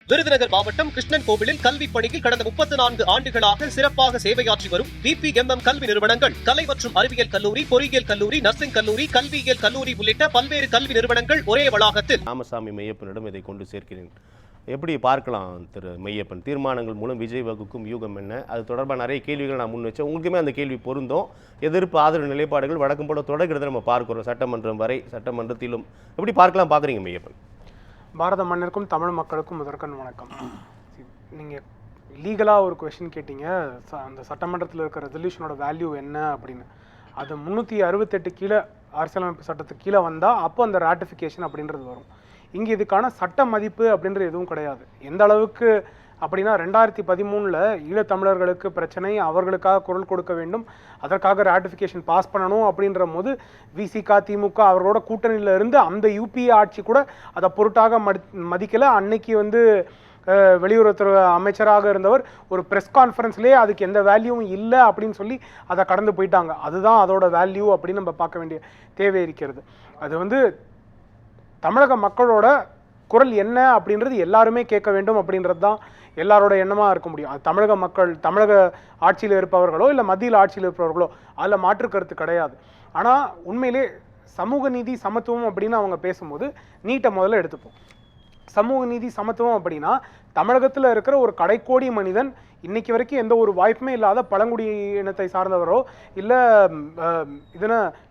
விருதுநகர் மாவட்டம் கிருஷ்ணன் கோவிலில் கல்வி பணியில் கடந்த 34 ஆண்டுகளாக சிறப்பாக சேவையாற்றி வரும் பிபிஎம்எம் கல்வி நிறுவனங்கள், கலை மற்றும் அறிவியல் கல்லூரி, பொறியியல் கல்லூரி, நர்சிங் கல்லூரி, கல்வியியல் கல்லூரி உள்ளிட்ட பல்வேறு கல்வி நிறுவனங்கள் ஒரே வளாகத்தில். ராமசாமி மெய்யப்பனிடம் இதை கொண்டு சேர்க்கிறேன். எப்படி பார்க்கலாம் திரு மெய்யப்பன்? தீர்மானங்கள் மூலம் விஜய் வகுக்கும் யூகம் என்ன? அது தொடர்பாக நிறைய கேள்விகள் நான் முன் வச்சேன். உங்களுக்குமே அந்த கேள்வி பொருந்தும். எதிர்ப்பு ஆதரவு நிலைப்பாடுகள் வழக்கம் போல தொடர்கிறத நம்ம பார்க்கிறோம். சட்டமன்றம் வரை, சட்டமன்றத்திலும் எப்படி பார்க்குறீங்க மெய்யப்பன்? பாரத மண்ணிற்கும் தமிழ் மக்களுக்கும் முதற்கண் வணக்கம். நீங்கள் லீகலாக ஒரு கொஷின் கேட்டீங்க, அந்த சட்டமன்றத்தில் இருக்கிற ரெசல்யூஷனோட வேல்யூ என்ன அப்படின்னு. அது 368 கீழே அரசியலமைப்பு சட்டத்துக்கு கீழே வந்தால் அப்போ அந்த ராட்டிஃபிகேஷன் அப்படின்றது வரும். இங்கே இதுக்கான சட்ட மதிப்பு அப்படின்றது எதுவும் கிடையாது. எந்த அளவுக்கு அப்படின்னா 2013 ஈழத்தமிழர்களுக்கு பிரச்சனை, அவர்களுக்காக குரல் கொடுக்க வேண்டும், அதற்காக ராட்டிஃபிகேஷன் பாஸ் பண்ணணும் அப்படின்ற போது விசிக, திமுக அவர்களோட கூட்டணியில் இருந்து அந்த யூபிஏ ஆட்சி கூட அதை பொருட்டாக மதிக்கலை. அன்னைக்கு வெளியுறவுத்துறை அமைச்சராக இருந்தவர் ஒரு ப்ரெஸ் கான்ஃபரன்ஸ்லேயே அதுக்கு எந்த வேல்யூவும் இல்லை அப்படின்னு சொல்லி அதை கடந்து போயிட்டாங்க. அதுதான் அதோட வேல்யூ அப்படின்னு நம்ம பார்க்க வேண்டிய தேவை இருக்கிறது. அது தமிழக மக்களோட குரல் என்ன அப்படின்றது எல்லாருமே கேட்க வேண்டும் அப்படின்றது தான் எல்லாரோட எண்ணமாக இருக்க முடியும். அது தமிழக மக்கள், தமிழக ஆட்சியில் இருப்பவர்களோ இல்லை மத்தியில் ஆட்சியில் இருப்பவர்களோ அதில் மாற்று கருத்து கிடையாது. ஆனால் உண்மையிலே சமூக நீதி சமத்துவம் அப்படின்னு அவங்க பேசும்போது நீட்டை முதல்ல எடுத்துப்போம். சமூக நீதி சமத்துவம் அப்படின்னா தமிழகத்தில் இருக்கிற ஒரு கடைக்கோடி மனிதன், இன்னைக்கு வரைக்கும் எந்த ஒரு வாய்ப்புமே இல்லாத பழங்குடி இனத்தை சார்ந்தவரோ இல்லை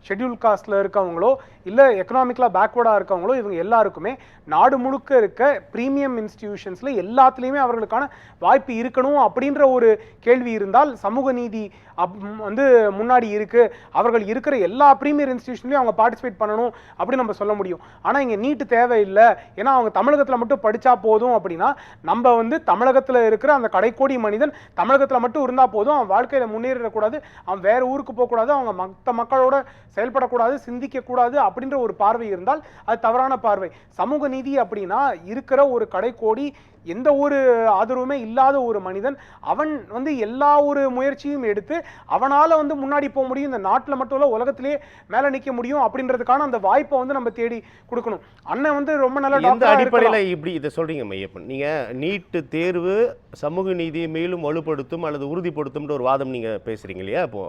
ஷெட்யூல் காஸ்டில் இருக்கவங்களோ இல்லை எக்கனாமிக்கலாக பேக்வேர்டாக இருக்கவங்களோ, இவங்க எல்லாருக்குமே நாடு முழுக்க இருக்க ப்ரீமியம் இன்ஸ்டிடியூஷன்ஸில் எல்லாத்துலேயுமே அவர்களுக்கான வாய்ப்பு இருக்கணும் அப்படின்ற ஒரு கேள்வி இருந்தால் சமூக நீதி முன்னாடி இருக்குது. அவர்கள் இருக்கிற எல்லா ப்ரீமியர் இன்ஸ்டிடியூஷன்லையும் அவங்க பார்ட்டிசிபேட் பண்ணணும் அப்படின்னு நம்ம சொல்ல முடியும். ஆனால் இங்கே நீட்டு தேவையில்லை, ஏன்னா அவங்க தமிழகத்தில் மட்டும் படித்தா போதும் அப்படின்னா நம்ம தமிழகத்தில் இருக்கிற அந்த கடைக்கோடி மனிதன் தமிழகத்தில் மட்டும் இருந்தால் போதும், அவன் வாழ்க்கையில் முன்னேறக்கூடாது, அவன் வேறு ஊருக்கு போகக்கூடாது, அவங்க மற்ற மக்களோட செயல்படக்கூடாது, சிந்திக்கக்கூடாது அப்படின்ற ஒரு பார்வை இருந்தால் அது தவறான பார்வை. சமூக நீதி அப்படின்னா இருக்கிற ஒரு கடைக்கோடி, எந்த ஒரு ஆதரவுமே இல்லாத ஒரு மனிதன், அவன் எல்லா ஒரு முயற்சியும் எடுத்து அவனால் முன்னாடி போக முடியும், இந்த நாட்டில் மட்டும் இல்லை உலகத்திலேயே மேலே நிற்க முடியும் அப்படின்றதுக்கான அந்த வாய்ப்பை நம்ம தேடி கொடுக்கணும். அண்ணன் ரொம்ப நல்ல அடிப்படையில் இப்படி இதை சொல்றீங்க மெய்யப்பன். நீங்க நீட்டு தேர்வு சமூக நீதியை மேலும் வலுப்படுத்தும் அல்லது உறுதிப்படுத்தும் ஒரு வாதம் நீங்க பேசுறீங்க இல்லையா? அப்போ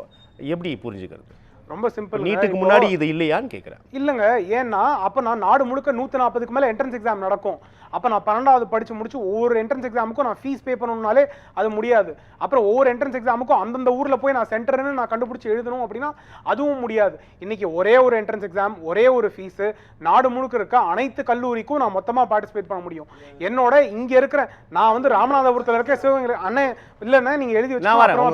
எப்படி புரிஞ்சுக்கிறது? ரொம்ப சிம்பிள். நீட்டுக்கு முன்னாடி இது இல்லையான்னு கேட்குறேன். இல்லைங்க, ஏன்னா அப்போ நான் நாடு முழுக்க 140க்கு மேலே என்ட்ரன்ஸ் எக்ஸாம் நடக்கும். அப்போ நான் 12வது படித்து முடிச்சு ஒவ்வொரு என்ட்ரன்ஸ் எக்ஸாமுக்கும் நான் ஃபீஸ் பே பண்ணணும்னாலே அது முடியாது. அப்புறம் ஒவ்வொரு என்ட்ரன்ஸ் எக்ஸாமுக்கும் அந்தந்த ஊரில் போய் நான் சென்டர்னு நான் கண்டுபிடிச்சி எழுதணும் அப்படின்னா அதுவும் முடியாது. இன்னைக்கு ஒரே ஒரு என்ட்ரன்ஸ் எக்ஸாம், ஒரே ஒரு ஃபீஸு, நாடு முழுக்க இருக்க அனைத்து கல்லூரிக்கும் நான் மொத்தமாக பார்ட்டிசிபேட் பண்ண முடியும். என்னோட இங்கே இருக்கிற நான் ராமநாதபுரத்தில் இருக்க சிவகங்கை அண்ணே இல்லைன்னா நீங்கள் எழுதி வச்சு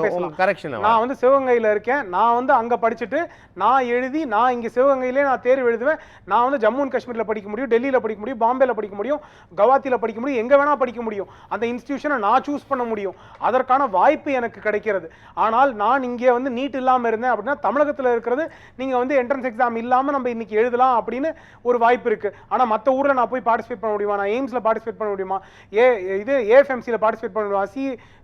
பேசலாம். நான் சிவகங்கையில் இருக்கேன், நான் அங்கே படிச்சுட்டு நான் எழுதி நான் இங்கே சிவகங்கையிலே நான் தேர்வு எழுதுவேன். நான் ஜம்மு அண்ட் காஷ்மீரில் படிக்க முடியும், டெல்லியில் படிக்க முடியும், பாம்பேல படிக்க முடியும், கவாத்தியில் படிக்க முடியும், எங்கே வேணால் படிக்க முடியும். அந்த இன்ஸ்டிடியூஷனை நான் சூஸ் பண்ண முடியும். அதற்கான வாய்ப்பு எனக்கு கிடைக்கிறது. ஆனால் நான் இங்கே நீட் இல்லாமல் இருந்தேன் அப்படின்னா தமிழகத்தில் இருக்கிறது நீங்கள் என்ட்ரன்ஸ் எக்ஸாம் இல்லாமல் நம்ம இன்னைக்கு எழுதலாம் அப்படின்னு ஒரு வாய்ப்பு இருக்குது. ஆனால் மற்ற ஊரில் நான் போய் பார்ட்டிசிபேட் பண்ண முடியுமா? நான் எய்ம்ஸில் பார்ட்டிசிபேட் பண்ண முடியுமா? ஏஎஃப்எம்சியில் பார்ட்டிசிபேட் பண்ண முடியுமா?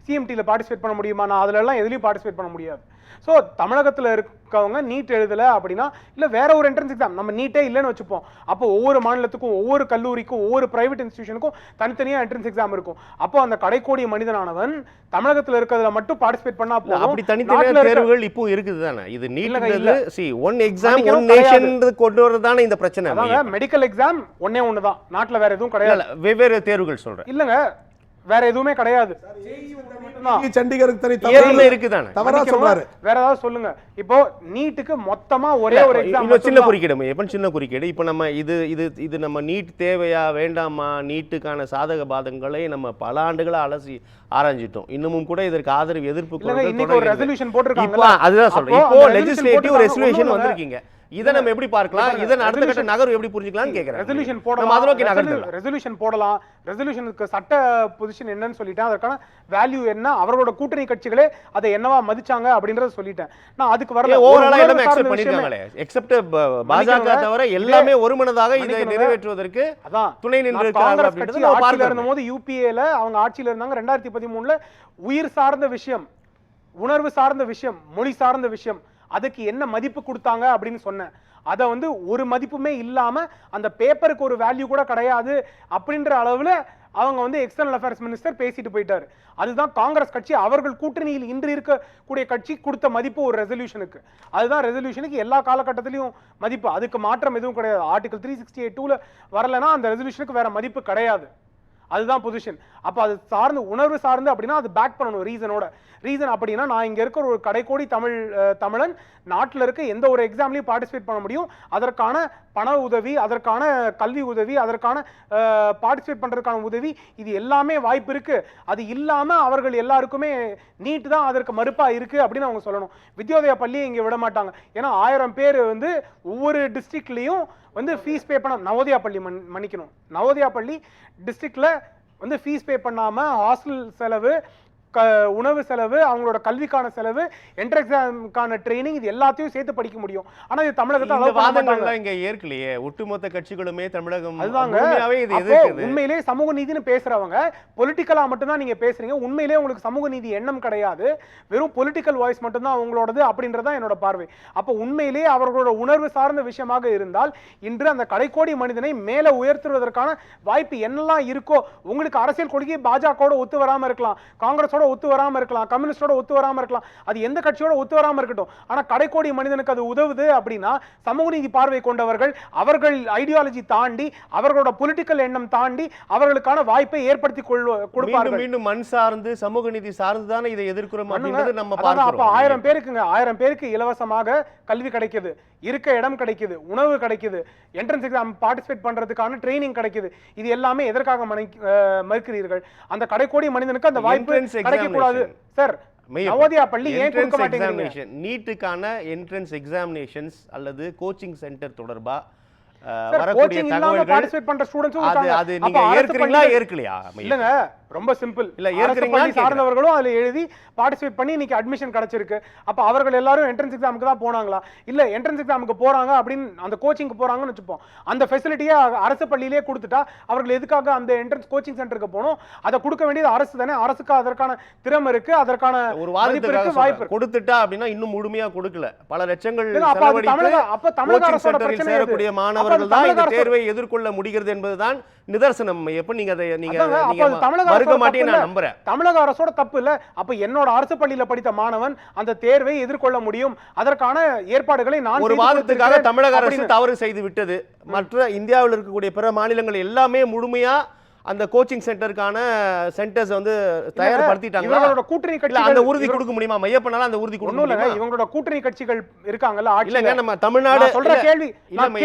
சிஎம்டியில் பார்ட்டிசிபேட் பண்ண முடியுமா? நான் அதிலெல்லாம் எதுலையும் பார்ட்டிசிபேட் பண்ண முடியாது. ஸோ தமிழகத்தில் இருக்கவங்க நீட் எழுதலை அப்படின்னா, இல்லை வேற ஒரு என்ட்ரன்ஸ் எக்ஸாம், நம்ம நீட்டே இல்லைன்னு வச்சுப்போம், அப்போ ஒவ்வொரு மாநிலத்துக்கும் ஒவ்வொரு கல்லூரிக்கும் ஒவ்வொரு பிரைவேட் இன்ஸ்டிடியூஷனுக்கும் தனித்தனியாக என்ட்ரன்ஸ் எக்ஸாம் இருக்கும். அப்போ அந்த கடைக்கோடி மனிதனானவன் தமிழகத்தில் இருக்கிறதுல மட்டும் பார்ட்டிசிபேட் பண்ணா போதும். அப்படி தனித்தனியான தேர்வுகள் இப்போ இருக்குது தானே. இது NEET one exam one nation கொண்டு வரதானே இந்த பிரச்சனை. அதாங்க, மெடிக்கல் எக்ஸாம் ஒண்ணு தான், நாட்டில் வேற எதுவும் கிடையாது. வெவ்வேறு தேர்வுகள் சொல்றேன். இல்லைங்க, வேற எதுவுமே கிடையாது. சண்டிகருக்கு தவறா சொல்றாரு. வேற ஏதாவது சொல்லுங்க. இப்போ நீட்டுக்கு மொத்தமா ஒரே ஒரு எக்ஸாம். சின்ன குறுக்கீடு. இப்போ நம்ம இது நம்ம நீட் தேவையா வேண்டாமா, நீட்டுக்கான சாதக பாதங்களை நம்ம பல ஆண்டுகளா அலசி ஆராய்ஞ்சிட்டோம். இன்னமும் கூட இதற்கு ஆதரவு எதிர்ப்பு ஒரு ரெசல்யூஷன் போட்டிருக்காங்க. அதுதான் சொல்றேன். இப்போ லெஜிஸ்லேட்டிவ் ரெசல்யூஷன் வந்திருக்கீங்க. இதை நம்ம எப்படி பார்க்கலாம்? இதன் அடுத்த கட்ட நகர்வு எப்படி புரிஞ்சுக்கலாம் கேக்குறேன். ரெசல்யூஷன் போடலாம், ரெசல்யூஷன் போடலாம். ரெசல்யூஷனுக்கு சட்ட பொசிஷன் என்னன்னு சொல்லிட்டேன், அதற்கான வேல்யூ என்ன, அவரோட கூட்டணி கட்சிகளே அதை என்னவா மதிச்சாங்க அப்படின்றத சொல்லிட்டேன். நான் அதுக்கு வரல. ஓவராலா எல்லாமே அக்செப்ட் பண்ணிருக்காங்களே, எக்ஸெப்ட் பாஜக தவிர எல்லாமே ஒருமனதாக இதை நிறைவேற்றுவதற்கு அதான் துணை நின்று காங்கிரஸ் கட்சி ஆட்சியில இருந்தபோது யூபிஏல அவங்க ஆட்சியில இருந்தாங்க. 2013 உயிர் சார்ந்த விஷயம், உணர்வு சார்ந்த விஷயம், மொழி சார்ந்த விஷயம், அதுக்கு என்ன மதிப்பு கொடுத்தாங்க அப்படின்னு சொன்னேன். அதை ஒரு மதிப்புமே இல்லாம அந்த பேப்பருக்கு ஒரு வேல்யூ கூட கிடையாது அப்படின்ற அளவுல அவங்க வந்து எக்ஸ்டர்னல் அஃபேர்ஸ் மினிஸ்டர் பேசிட்டு போயிட்டாரு. அதுதான் காங்கிரஸ் கட்சி அவர்கள் கூட்டணியில் இன்று இருக்கக்கூடிய கட்சி கொடுத்த மதிப்பு ஒரு ரெசல்யூஷனுக்கு. அதுதான் ரெசல்யூஷனுக்கு எல்லா காலகட்டத்திலையும் மதிப்பு. அதுக்கு மாற்றம் எதுவும் கிடையாது. ஆர்டிகல் 368 வரலன்னா அந்த ரெசல்யூஷனுக்கு வேற மதிப்பு கிடையாது. அதுதான் பொசிஷன். அப்ப அது சார்ந்து உணர்வு சார்ந்து அப்படின்னா அது பேக் பண்ணணும் ரீசனோட. ரீசன் அப்படின்னா நான் இங்க இருக்கிற ஒரு கடைக்கோடி தமிழன் நாட்டில் இருக்க எந்த ஒரு எக்ஸாம்லையும் பார்ட்டிசிபேட் பண்ண முடியும். அதற்கான பண உதவி, அதற்கான கல்வி உதவி, அதற்கான பார்ட்டிசிபேட் பண்றதுக்கான உதவி, இது எல்லாமே வாய்ப்பு இருக்கு. அது இல்லாம அவர்கள் எல்லாருக்குமே நீட் தான் அதற்கு மறுப்பா இருக்கு அப்படின்னு அவங்க சொல்லணும். வித்யோதயா பள்ளியை இங்க விட மாட்டாங்க. ஏன்னா 1000 பேர் வந்து ஒவ்வொரு டிஸ்ட்ரிக்ட்லயும் வந்து ஃபீஸ் பே பண்ண, நவோதயா பள்ளி மன்னிக்கணும், நவோதயா பள்ளி டிஸ்ட்ரிக்ட்ல வந்து ஃபீஸ் பே பண்ணாம ஹாஸ்டல் செலவு, உணவு செலவு, அவங்களோட கல்விக்கான செலவு, என்ட்ரன்ஸ் எக்ஸாமுக்கான ட்ரைனிங், இது எல்லாத்தையும் சேர்த்து படிக்க முடியும். ஆனா இது தமிழகத்துல இங்க ஏற்கலையே. ஒட்டுமொத்த கட்சிகளுமே தமிழகம் அதுதாங்க. உண்மையிலேயே சமூக நீதினு பேசுறவங்க பொலிட்டிக்கலா மட்டும் தான் நீங்க பேசுறீங்க. உண்மையிலேயே உங்களுக்கு சமூக நீதி எண்ணம் கிடையாது. வெறும் பொலிட்டிக்கல் வாய்ஸ் மட்டும் தான் உங்களோடது அப்படின்றதா என்னோட பார்வை. அப்ப உண்மையிலேயே அவர்களோட உணர்வு சார்ந்த விஷயமாக இருந்தால் இன்று அந்த கடைக்கோடி மனிதனை மேல உயர்த்துவதற்கான வாய்ப்பு என்னெல்லாம் இருக்கோ, உங்களுக்கு அரசியல் கொள்கை பாஜகவோட ஒத்து வராம இருக்கலாம், காங்கிரஸோட ஒத்து வராம இருக்கலாம், கம்யூனிஸ்டோட ஒத்து வராம இருக்கலாம், அது எந்த கட்சியோட ஒத்து வராம இருக்கட்டும். ஆனா கடைக்கோடி மனிதனுக்கு அது உதவுது அப்படின்னா சமூக நீதி பார்வை கொண்டவர்கள் அவர்கள் ஐடியாலஜி தாண்டி, அவர்களோட பொலிட்டிக்கல் எண்ணம் தாண்டி அவர்களுக்கான வாய்ப்பை ஏற்படுத்தி கொடுப்பார்கள். மீண்டும் மண் சார்ந்து சமூக நீதி சார்ந்து தானே இதை எதிர்க்கிறோம் அப்படின்றது நம்ம பார்க்கிறோம். அப்ப 1000 பேருக்குங்க, 1000 பேருக்கு இலவசமாக கல்வி கிடைக்குது, இருக்க இடம் கிடைக்குது, உணவு கிடைக்குது, என்ட்ரன்ஸ் எக்ஸாம் பார்ட்டிசிபேட் பண்றதுக்கான ட்ரைனிங் கிடைக்குது. இது எல்லாமே எதற்காக மறுக்கிறீர்கள்? அந்த கடைக்கோடி மனிதனுக்கு அந்த வாய்ப்பு கிடைக்க கூடாது சார். நவோதயா பள்ளி ஏன் கொடுக்க மாட்டேங்கிறீங்க? நீட்டுக்கான என்ட்ரன்ஸ் எக்ஸாமினேஷன்ஸ் அல்லது கோச்சிங் சென்டர் தொடர்பா வரக்கூடிய தகவல்கள் பார்ட்டிசிபேட் பண்ற ஸ்டூடண்ட்ஸும் இருக்காங்க. அது நீங்க ஏற்கறீங்களா ஏற்கலையா? இல்லங்க, ரொம்ப சிம்பிள். இல்ல ஏற்கறீங்களா சார்ந்தவர்களும் அதுல எழுதி பார்ட்டிசிபேட் பண்ணி இன்னைக்கு அட்மிஷன் கிடைச்சிருக்கு. அப்ப அவர்கள் எல்லாரும் என்ட்ரன்ஸ் எக்ஸாமுக்கு தான் போனாங்களா? இல்ல என்ட்ரன்ஸ் எக்ஸாமுக்கு போறாங்க அப்படின்னு அந்த கோச்சிங்க்கு போறாங்கன்னு வெச்சுப்போம். அந்த ஃபெசிலிட்டியை அரசு பள்ளியிலே கொடுத்துட்டா அவர்கள் எதுக்காக அந்த என்ட்ரன்ஸ் கோச்சிங் சென்டருக்கு போகணும்? அதை கொடுக்க வேண்டியது அரசு தானே. அரசுக்கு அதற்கான திறமை இருக்கு, அதற்கான ஒரு வாய்ப்பு வாய்ப்பு கொடுத்துட்டா அப்படின்னா இன்னும் முழுமையா கொடுக்கல. பல லட்சங்கள் செலவழித்து அப்ப தமிழக அரசோட பிரச்சனை சேரக்கூடிய மாணவர்கள் தான் இந்த தேர்வை எதிர்கொள்ள முடிகிறது என்பதுதான் நிதர்சனம். எப்ப நீங்க அதை நீங்க மறுக்க மாட்டீங்க நான் நம்புறேன். தமிழக அரசோட தப்பு இல்ல. அப்ப என்னோட அரசு பள்ளியில படித்த மாணவன் அந்த தேர்வை எதிர்கொள்ள முடியும். அதற்கான ஏற்பாடுகளை நான் ஒரு வாதத்துக்காக தமிழக அரசு தவறு செய்து விட்டது. மற்ற இந்தியாவில் இருக்கக்கூடிய பிற மாநிலங்கள் எல்லாமே முழுமையா அந்த கோச்சிங் சென்டருக்கான சென்டர்ஸ் வந்து தயார்படுத்திட்டாங்க. இவங்களோட கூட்டணி கட்சிகள் அந்த உறுதி கொடுக்க முடியுமா? மையப்பனால அந்த உறுதி கொடுக்க முடியுமா? இவங்களோட கூட்டணி கட்சிகள் இருக்காங்கல்ல இல்லங்க, நம்ம தமிழ்நாடு சொல்ற கேள்வி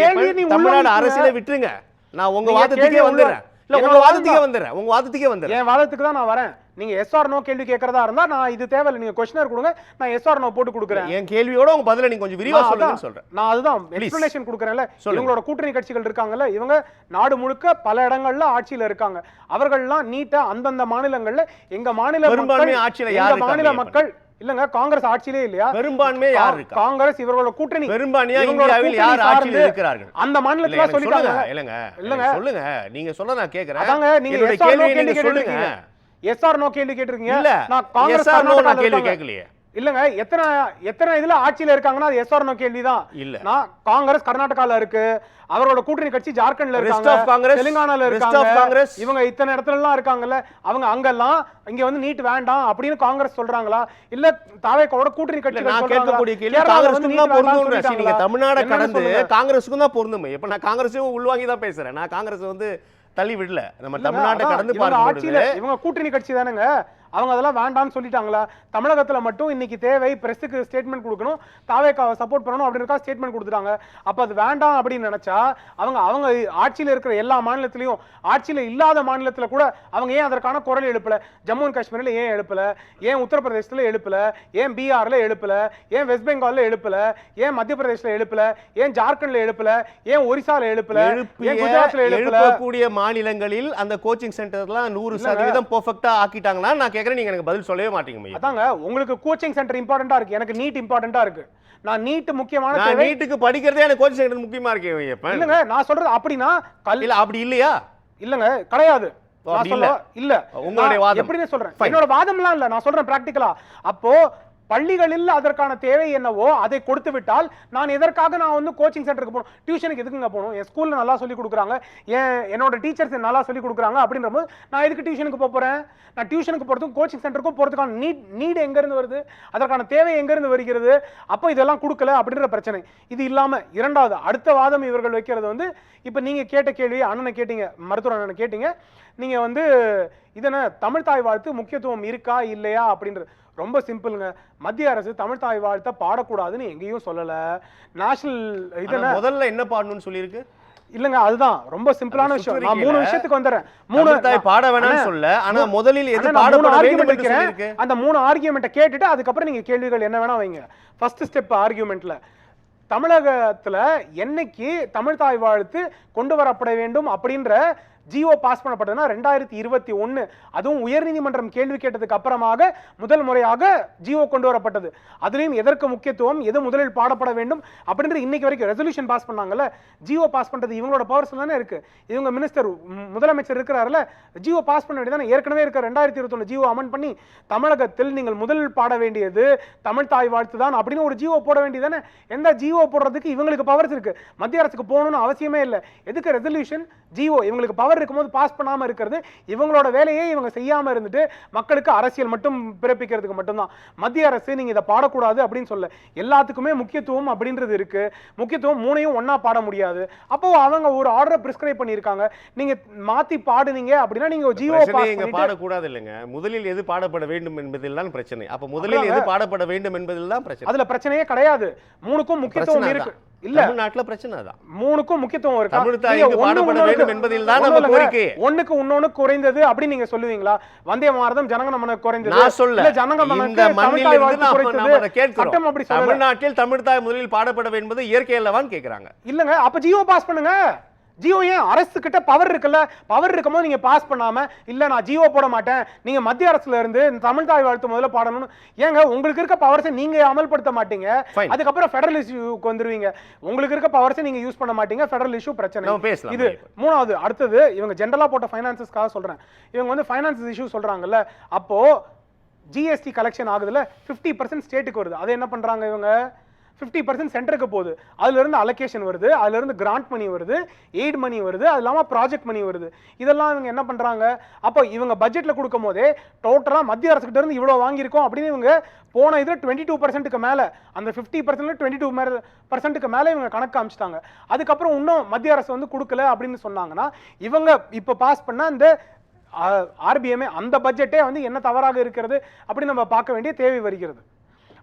தமிழ்நாடு அரசியலை விட்டுருங்க. நான் உங்க வாதத்துக்கே வந்துறேன். இல்ல உங்க வாதத்துக்கே வந்துறேன். உங்க வாதத்துக்கே வந்துறேன். என் வாதத்துக்கு தான் நான் வரேன். நீங்க எஸ் ஆர் நோ கேள்வி கேக்குறதா இருந்தா நான் இது தேவையில்லை, நீங்க क्वेश्चनर கொடுங்க, நான் எஸ் ஆர் நோ போட்டு கொடுக்குறேன். என் கேள்வியோட உங்க பதில நீங்க கொஞ்சம் விரிவா சொல்லுங்கன்னு சொல்றேன். நான் அதுதான் எக்ஸ்பிளனேஷன் கொடுக்குறேன்ல. இவங்களோட கூட்டணி கட்சிகள் இருக்காங்கல்ல, இவங்க நாடு முழுக்க பல இடங்கள்ல ஆட்சியில இருக்காங்க. அவர்கள்லாம் நீட்டா அந்தந்த மாநிலங்கள்ல எங்க மாநில பெரும்பான்மை ஆட்சியில யார் இருக்காங்க? மாநில மக்கள் இல்லங்க, காங்கிரஸ் ஆட்சியிலே இல்லையா? பெரும்பான்மை யார் இருக்கா? காங்கிரஸ் இவங்களோட கூட்டணி பெரும்பான்மையா இந்தியாவில் யார் ஆட்சியில் இருக்கிறார்கள்? அந்த மாநிலத்துல சொல்லிட்டாங்க. இல்லங்க சொல்லுங்க, நீங்க சொல்ல நான் கேக்குறேன். அதாங்க நீங்க எஸ் ஆர் நோ கேள்வி கேட்டிருக்கீங்க. எஸ் ஆர் நோ கேள்வி கேட்டிருக்கீங்க. இல்ல நான் காங்கிரஸ் நான் கேள்வி கேட்கலையே. இல்லங்க, எத்தனை இதுல ஆட்சியில இருக்காங்கன்னா அது எஸ் ஆர் நோ கேள்விதான். இல்ல நான் காங்கிரஸ் கர்நாடகால இருக்கு, அவரோட கூட்டணி கட்சி ஜார்க்கண்ட்ல இருக்காங்க, தெலுங்கானால இருக்காங்க, இவங்க இத்தனை இடத்துல எல்லாம் இருக்காங்கல்ல. அவங்க அங்கெல்லாம் இங்க வந்து நீட் வேண்டாம் அப்படின்னு காங்கிரஸ் சொல்றாங்களா? இல்ல தாவேக்காவோட கூட்டணி கட்சி? நான் கேட்கக்கூடிய கேள்வி காங்கிரஸ்க்கு தான் பொருந்தும். நீங்க தமிழ்நாடு கடந்து காங்கிரஸ்க்கு தான் பொருந்தும். இப்ப நான் காங்கிரஸையும் உள்வாங்கி தான் பேசுறேன். நான் காங்கிரஸ் வந்து தள்ளி விடல. நம்ம தமிழ்நாட்டை கடந்து பார்க்கும்போது இவங்க கூட்டணி கட்சி தானேங்க, அவங்க அதெல்லாம் வேண்டாம்னு சொல்லிட்டாங்களா? தமிழகத்துல மட்டும் இன்னைக்கு தேவை பிரஸ்க்கு ஸ்டேட்மெண்ட் கொடுக்கணும், தாவேக்காவை சப்போர்ட் பண்ணணும் அப்படின்னு ஸ்டேட்மெண்ட் கொடுத்துட்டாங்க. அப்ப அது வேண்டாம் அப்படின்னு நினைச்சா அவங்க ஆட்சியில இருக்கிற எல்லா மாநிலத்திலையும், ஆட்சியில இல்லாத மாநிலத்துல கூட அவங்க ஏன் அதற்கான குரல் எழுப்பல? ஜம்மு அண்ட் காஷ்மீர்ல ஏன் எழுப்பல? ஏன் உத்தரப்பிரதேசத்துல எழுப்பல? ஏன் பீகார்ல எழுப்பல? ஏன் வெஸ்ட் பெங்கால்ல எழுப்பல? ஏன் மத்திய பிரதேசல எழுப்பல? ஏன் ஜார்க்கண்ட்ல எழுப்பல? ஏன் ஒரிசால எழுப்பல? ஏன் குஜராத்ல எழுப்பல? கூடிய மாநிலங்களில் அந்த கோச்சிங் சென்டர்லாம் 100% பெர்ஃபெக்ட்டா ஆக்கிட்டாங்கன்னா நான் கேக்குறேன், நீங்க எனக்கு பதில் சொல்லவே மாட்டீங்க. அதாங்க, உங்களுக்கு கோச்சிங் சென்டர் இம்பார்ட்டன்ட்டா இருக்கு, எனக்கு நீட் இம்பார்ட்டன்ட்டா இருக்கு. நான் நீட் முக்கியமான நான் நீட்டுக்கு படிக்கிறதே எனக்கு கோச்சிங் சென்டர் முக்கியமா இருக்கு. இல்லங்க, நான் சொல்றது அப்படினா இல்ல அப்படி இல்லையா? இல்லங்க, கிடையாது. நான் சொல்ல இல்ல, உங்களுடைய வாதம் எப்படின்னு சொல்றேன். என்னோட வாதம்லாம் இல்ல, நான் சொல்றேன் பிராக்டிகலா. அப்போ பள்ளிகளில் அதற்கான தேவை என்னவோ அதை கொடுத்து விட்டால் நான் எதற்காக நான் வந்து கோச்சிங் சென்டருக்கு போகணும், டியூஷனுக்கு எதுக்குங்க போகணும்? என் ஸ்கூல்ல நல்லா சொல்லி கொடுக்குறாங்க, என்னோட டீச்சர்ஸ் நல்லா சொல்லி கொடுக்குறாங்க அப்படின்ற போது நான் எதுக்கு டியூஷனுக்கு போறேன்? நான் டியூஷனுக்கு போறதுக்கும் கோச்சிங் சென்டருக்கும் போறதுக்கான நீட் எங்க இருந்து வருது, அதற்கான தேவை எங்க இருந்து வருகிறது? அப்போ இதெல்லாம் கொடுக்கல அப்படின்ற பிரச்சனை. இது இல்லாம இரண்டாவது அடுத்த வாதம் இவர்கள் வைக்கிறது வந்து, இப்ப நீங்க கேட்ட கேள்வி அண்ணனை கேட்டீங்க, மருத்துவர் அண்ணனை கேட்டீங்க, நீங்க வந்து இதன தமிழ் தாய் வாழ்த்து முக்கியத்துவம் இருக்கா இல்லையா அப்படின்றது ரொம்ப சிம்பிள்ங்க. மத்திய அரசு தமிழ் தாய் வாழ்த்தை பாடக்கூடாதுன்னு எங்கேயும் சொல்லல. நேஷனல் இதன முதல்ல என்ன பாடணும்னு சொல்லியிருக்கு இல்லங்க, அதுதான் ரொம்ப சிம்பிளான விஷயம். நான் 3 விஷயத்துக்கு வந்துறேன். 3 தாய் பாட வேணாம்னு சொல்ல, ஆனா முதலில் எது பாடப்பட வேண்டும் என்று சொல்லியிருக்கு. அந்த 3 ஆர்கியுமெண்ட்டை கேட்டுட்டு அதுக்கப்புறம் நீங்க கேள்விகள் என்ன வேணா வைங்க. ஃபர்ஸ்ட் ஸ்டெப் ஆர்கியுமெண்ட்ல தமிழகத்துல என்னைக்கு தமிழ் தாய் வாழ்த்து கொண்டு வரப்பட வேண்டும் அப்படின்ற ஜிஓ பாஸ் பண்ணப்பட்டதுன்னா 2021. அதுவும் உயர்நீதிமன்றம் கேள்வி கேட்டதுக்கு அப்புறமாக முதல் முறையாக ஜிஓ கொண்டு வரப்பட்டது. அதுலயும் எதற்கு முக்கியத்துவம், எது முதலில் பாடப்பட வேண்டும் அப்படின்ற இன்னைக்கு வரைக்கும் ரெசல்யூஷன் பாஸ் பண்ணாங்கல்ல, ஜிஓ பாஸ் பண்றது இவங்களோட பவர்ஸ் தானே இருக்கு. இவங்க மினிஸ்டர் முதலமைச்சர் இருக்கிறாருல, ஜிஓ பாஸ் பண்ண வேண்டியதானே. ஏற்கனவே இருக்க 2021 ஜிஓ அமெண்ட் பண்ணி தமிழகத்தில் நீங்கள் முதலில் பாட வேண்டியது தமிழ் தாய் வாழ்த்து தான் அப்படின்னு ஒரு ஜிஓ போட வேண்டியதானே. எந்த ஜிஓ போடுறதுக்கு இவங்களுக்கு பவர்ஸ் இருக்கு, மத்திய அரசுக்கு போகணும்னு அவசியமே இல்லை. எதுக்கு ரெசல்யூஷன், ஜிஓ? இவங்களுக்கு பவர் இருக்கும்போது பாஸ் பண்ணாம இருக்கிறது இவங்களோட வேலையே இவங்க செய்யாம இருந்துட்டு மக்களுக்கு அரசியல் மட்டும் பிறப்பிக்கிறதுக்கு மட்டும்தான். மத்திய அரசு நீங்க இதை பாடக்கூடாது அப்படின்னு சொல்ல, எல்லாத்துக்குமே முக்கியத்துவம் அப்படின்றது இருக்கு. முக்கியத்துவம் 3ஐயும் ஒன்னா பாட முடியாது. அப்போ அவங்க ஒரு ஆர்டரை பிரிஸ்கிரைப் பண்ணிருக்காங்க, நீங்க மாத்தி பாடுனீங்க அப்படின்னா நீங்க ஜிஓ பாஸ் பாடக்கூடாது இல்லைங்க. முதலில் எது பாடப்பட வேண்டும் என்பதில் தான் பிரச்சனை. அப்ப முதலில் எது பாடப்பட வேண்டும் என்பதில் தான் பிரச்சனை. அதுல பிரச்சனையே கிடையாது. 3க்கும் முக்கியத்துவம் இருக்கு. இல்ல, தமிழ்நாட்டுல பிரச்சனை தான். 3க்கும் முக்கியத்துவம் இருக்கு. தமிழ் தாய்க்கு பாடப்பட வேண்டும் என்பதில் தான் நம்ம கோரிக்கை. ஒண்ணுக்கு இன்னொன்னு குறைந்தது அப்படி நீங்க சொல்லுவீங்களா? வந்தே பாரதம் ஜனகணமன குறைந்தது. நான் சொல்ல, இந்த மண்ணில் இருந்து நாம கேட்கிறோம், அப்படி தமிழ்நாட்டில் தமிழ் தாய் முதலில் பாடப்பட வேண்டும் என்பது இயற்கை அல்லவான்னு கேக்குறாங்க. இல்லங்க, அப்ப ஜிஓ பாஸ் பண்ணுங்க. ஜிஓ ஏன் அரசு கிட்ட பவர் இருக்குல்ல, பவர் இருக்கும்போது நீங்க பாஸ் பண்ணாம இல்ல நான் ஜிஓ போட மாட்டேன், நீங்க மத்திய அரசுல இருந்து தமிழ் தாய் வாழ்த்து முதல்ல பாடணும். ஏங்க உங்களுக்கு இருக்க பவர்ஸை நீங்க அமல்படுத்த மாட்டீங்க, அதுக்கப்புறம் ஃபெடரல் இஷ்யூக்கு வந்துருவீங்க. உங்களுக்கு இருக்க பவர்ஸை நீங்க யூஸ் பண்ண மாட்டீங்க, ஃபெடரல் இஷ்யூ பிரச்சனை. இது மூணாவது. அடுத்தது இவங்க ஜெனரலா போட்ட ஃபைனான்சஸ்க்காக சொல்றேன். இவங்க வந்து ஃபைனான்ஸ் இஷ்யூ சொல்றாங்கல்ல, அப்போ ஜிஎஸ்டி கலெக்ஷன் ஆகுதுல 50% ஸ்டேட்டுக்கு வருது. அதை என்ன பண்றாங்க இவங்க? 50% சென்டருக்கு போகுது. அதுல இருந்து அலோகேஷன் வருது, அதுல இருந்து கிராண்ட் மணி வருது, எய்ட் மணி வருது, அது இல்லாம ப்ராஜெக்ட் மணி வருது. இதெல்லாம் இவங்க என்ன பண்றாங்க? அப்போ இவங்க பட்ஜெட்ல கொடுக்கும் போதே டோட்டலா மத்திய அரசு கிட்ட இருந்து இவ்வளவு வாங்கியிருக்கோம் அப்படின்னு இவங்க போன இதுல 22%க்கு மேல, அந்த 50%ல 22% மேல இவங்க கணக்கு காமிச்சிட்டாங்க. அதுக்கப்புறம் இன்னும் மத்திய அரசு வந்து கொடுக்கல அப்படின்னு சொன்னாங்கன்னா, இவங்க இப்ப பாஸ் பண்ண அந்த ஆர்பிஎம்ஏ அந்த பட்ஜெட்டே வந்து என்ன தவறாக இருக்கிறது அப்படின்னு நம்ம பார்க்க வேண்டிய தேவை வருகிறது.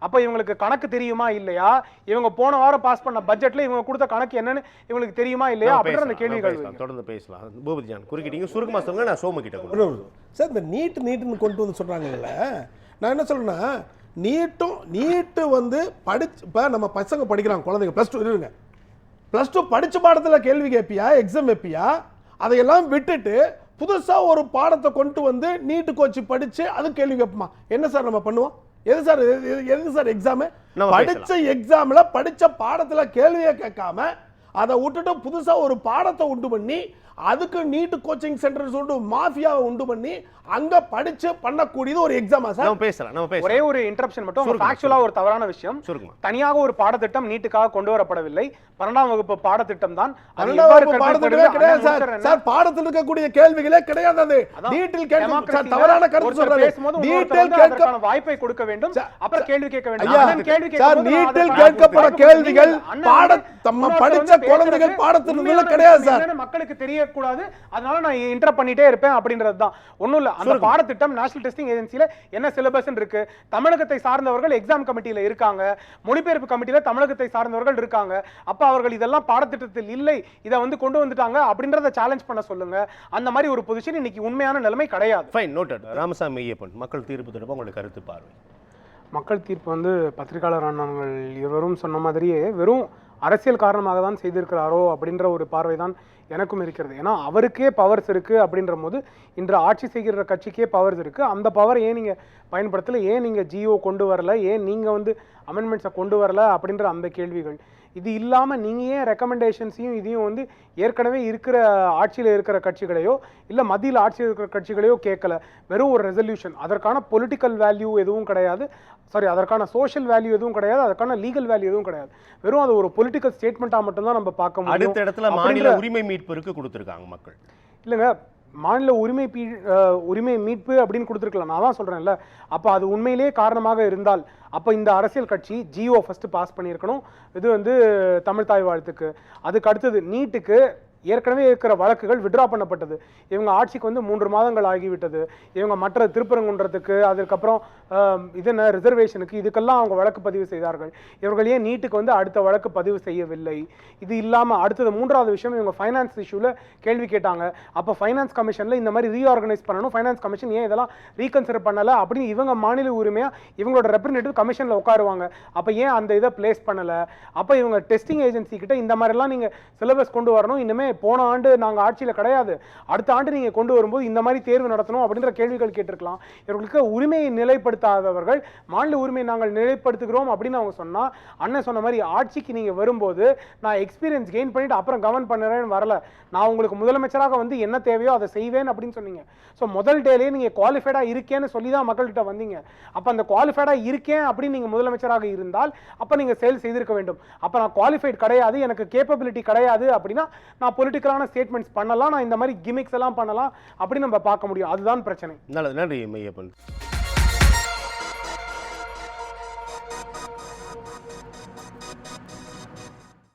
அப்ப இவங்களுக்கு கணக்கு தெரியுமா இல்லையா? இவங்க போன வாரம் பாஸ் பண்ண பட்ஜெட்ல இவங்க கொடுத்த கணக்கு என்னன்னு இவங்களுக்கு தெரியுமா இல்லையா அப்படின்ற அந்த கேள்விகள் தொடர்ந்து பேசலாம். பூபதிஜான் குறுக்கிட்டீங்க, சுருக்கமா சொல்லுங்க, நான் சோமு கிட்ட. சார், இந்த நீட்டுன்னு கொண்டு வந்து சொல்றாங்கல்ல, நான் என்ன சொல்றேன்னா, நீட்டு வந்து படிச்சு இப்ப நம்ம பசங்க படிக்கிறாங்க, குழந்தைங்க +2 இருங்க, +2 படிச்ச பாடத்துல கேள்வி கேட்பியா, எக்ஸாம் வைப்பியா? அதையெல்லாம் விட்டுட்டு புதுசா ஒரு பாடத்தை கொண்டு வந்து நீட்டு கோச்சு படிச்சு அது கேள்வி கேட்போமா? என்ன சார் நம்ம பண்ணுவோம்? எது சார் எக்ஸாம்? படிச்ச எக்ஸாம்ல படிச்ச பாடத்துல கேள்வியை கேட்காம அதை விட்டுட்டு புதுசா ஒரு பாடத்தை உண்டு பண்ணி அதுக்கு நீட் கோச்சிங் சென்டர் சொல்லிட்டு மாஃபியாவை உண்டு பண்ணி அங்க படிச்சு பண்ணக்கூடியது ஒரு எக்ஸாமா சார்? நம்ம பேசலாம். ஒரே ஒரு இன்டரப்ஷன் மட்டும். ஃபேக்சுவலா ஒரு தவறான விஷயம். தனியாக ஒரு பாடத்திட்டம் நீட்டுக்காக கொண்டு வரப்படவில்லை. 12ஆம் வகுப்பு பாடத்திட்டம் தான். 12ஆம் வகுப்பு பாடத்திட்டமே கிடையாது சார். பாடத்தில் இருக்கக்கூடிய கேள்விகளே கிடையாது. அது நீட்டில் கேட்க தவறான கருத்து சொல்றாரு. நீட்டில் கேட்க வாய்ப்பை கொடுக்க வேண்டும், அப்புறம் கேள்வி கேட்க வேண்டும். சார், நீட்டில் கேட்கப்பட கேள்விகள் நம்ம படிச்ச குழந்தைகள் பாடத்திட்டத்துல கிடையாது சார். மக்களுக்கு தெரியக்கூடாது, அதனால நான் இன்டரப்ட் பண்ணிட்டே இருப்பேன் அப்படின்றது தான். ஒண்ணும் இல்ல, அந்த பாடத்திட்டம் நேஷனல் டெஸ்டிங் ஏஜென்சில என்ன சிலபஸ் இருக்கு, தமிழகத்தை சார்ந்தவர்கள் எக்ஸாம் கமிட்டியில இருக்காங்க, மொழிபெயர்ப்பு கமிட்டியில தமிழகத்தை சார்ந்தவர்கள் இருக்காங்க. அப்ப அவர்கள் இதெல்லாம் பாடத்திட்டத்தில் இல்லை, இதை வந்து கொண்டு வந்துட்டாங்க அப்படின்றத சேலஞ்ச் பண்ண சொல்லுங்க. அந்த மாதிரி ஒரு பொசிஷன் இன்னைக்கு உண்மையான நிலைமை கிடையாது. Fine, noted. ராமசாமி ஐயப்பன், மக்கள் தீர்ப்பு தொடர்பாக உங்களுக்கு கருத்து பார்வை. மக்கள் தீர்ப்பு வந்து பத்திரிகையாளர் அண்ணன்கள் இருவரும் சொன்ன மாதிரியே வெறும் அரசியல் காரணமாக தான் செய்திருக்கிறாரோ அப்படின்ற ஒரு பார்வை தான் எனக்கும் இருக்கிறது. ஏன்னா அவருக்கே பவர்ஸ் இருக்கு அப்படின்ற போது, இன்று ஆட்சி செய்கிற கட்சிக்கே பவர்ஸ் இருக்கு. அந்த பவர் ஏன் நீங்க பயன்படுத்தல, ஏன் நீங்க ஜிஓ கொண்டு வரல, ஏன் நீங்க வந்து அமெண்ட்மெண்ட்ஸை கொண்டு வரல அப்படின்ற அந்த கேள்விகள். இது இல்லாமல் நீங்கள் ஏன் ரெக்கமெண்டேஷன்ஸையும் இதையும் வந்து ஏற்கனவே இருக்கிற ஆட்சியில் இருக்கிற கட்சிகளையோ இல்லை மத்தியில் ஆட்சியில் இருக்கிற கட்சிகளையோ கேட்கல, வெறும் ஒரு ரெசல்யூஷன். அதற்கான பொலிட்டிக்கல் வேல்யூ எதுவும் கிடையாது, அதற்கான சோஷியல் வேல்யூ எதுவும் கிடையாது, அதற்கான லீகல் வேல்யூ எதுவும் கிடையாது. வெறும் அது ஒரு பொலிட்டிக்கல் ஸ்டேட்மெண்ட்டாக மட்டும்தான் நம்ம பார்க்க முடியும். அடுத்த இடத்துல மாநில உரிமை மீட்பிற்கு கொடுத்துருக்காங்க மக்கள். இல்லைங்க, மாநில உரிமை மீட்பு அப்படின்னு கொடுத்துருக்கலாம். நான் தான் சொல்கிறேன்ல, அப்போ அது உண்மையிலேயே காரணமாக இருந்தால் அப்போ இந்த அரசியல் கட்சி ஜியோ ஃபஸ்ட்டு பாஸ் பண்ணியிருக்கணும். இது வந்து தமிழ் தாய் வாழ்த்துக்கு. அதுக்கு அடுத்தது நீட்டுக்கு ஏற்கனவே இருக்கிற வழக்குகள் விட்ரா பண்ணப்பட்டது. இவங்க ஆட்சிக்கு வந்து 3 மாதங்கள் ஆகிவிட்டது. இவங்க மற்ற திருப்பரங்குன்றத்துக்கு, அதுக்கப்புறம் இதென்ன ரிசர்வேஷனுக்கு, இதுக்கெல்லாம் அவங்க வழக்கு பதிவு செய்தார்கள். இவர்கள் ஏன் நீட்டுக்கு வந்து அடுத்த வழக்கு பதிவு செய்யவில்லை? இது இல்லாமல் அடுத்தது 3வது விஷயம், இவங்க ஃபைனான்ஸ் இஷ்யூவில் கேள்வி கேட்டாங்க. அப்போ ஃபைனான்ஸ் கமிஷனில் இந்த மாதிரி ரீஆர்கனைஸ் பண்ணணும், ஃபைனான்ஸ் கமிஷன் ஏன் இதெல்லாம் ரீகன்சிடர் பண்ணலை அப்படின்னு இவங்க மாநில உரிமையாக இவங்களோட ரெப்ரஸன்டேட்டிவ் கமிஷனில் உட்காருவாங்க. அப்போ ஏன் அந்த இதை பிளேஸ் பண்ணலை? அப்போ இவங்க டெஸ்டிங் ஏஜென்சி கிட்ட இந்த மாதிரிலாம் நீங்கள் சிலபஸ் கொண்டு வரணும், இனிமேல் போன ஆண்டு நாங்கள் ஆட்சியில் கிடையாது, அடுத்த ஆண்டு நீங்கள் கொண்டு வரும்போது இந்த மாதிரி தேர்வு நடத்தணும் அப்படின்ற கேள்விகள் கேட்டிருக்கலாம். இவர்களுக்கு உரிமையை நிலைப்படுத்தாதவர்கள் மாநில உரிமையை நாங்கள் நிலைப்படுத்துகிறோம் அப்படின்னு அவங்க சொன்னால், அண்ணன் சொன்ன மாதிரி ஆட்சிக்கு நீங்கள் வரும்போது நான் எக்ஸ்பீரியன்ஸ் கெயின் பண்ணிட்டு அப்புறம் கவர்ன் பண்ணுறேன்னு வரல, நான் உங்களுக்கு முதலமைச்சராக வந்து என்ன தேவையோ அதை செய்வேன் அப்படின்னு சொன்னீங்க. ஸோ முதல் டேலேயே நீங்கள் குவாலிஃபைடாக இருக்கேன்னு சொல்லி தான் மக்கள்கிட்ட வந்தீங்க. அப்போ அந்த குவாலிஃபைடாக இருக்கேன் அப்படின்னு நீங்கள் முதலமைச்சராக இருந்தால் அப்போ நீங்கள் செயல் செய்திருக்க வேண்டும். அப்போ நான் குவாலிஃபைட் கிடையாது, எனக்கு கேப்பபிலிட்டி கிடையாது அப்படின்னா நான் பொலிட்டிக்கலான ஸ்டேட்மெண்ட்ஸ் பண்ணலாம், நான் இந்த மாதிரி கிமிக்ஸ் எல்லாம் பண்ணலாம் அப்படின்னு நம்ம பார்க்க முடியும். அதுதான் பிரச்சனை. நல்லது, நன்றி மையப்பன்.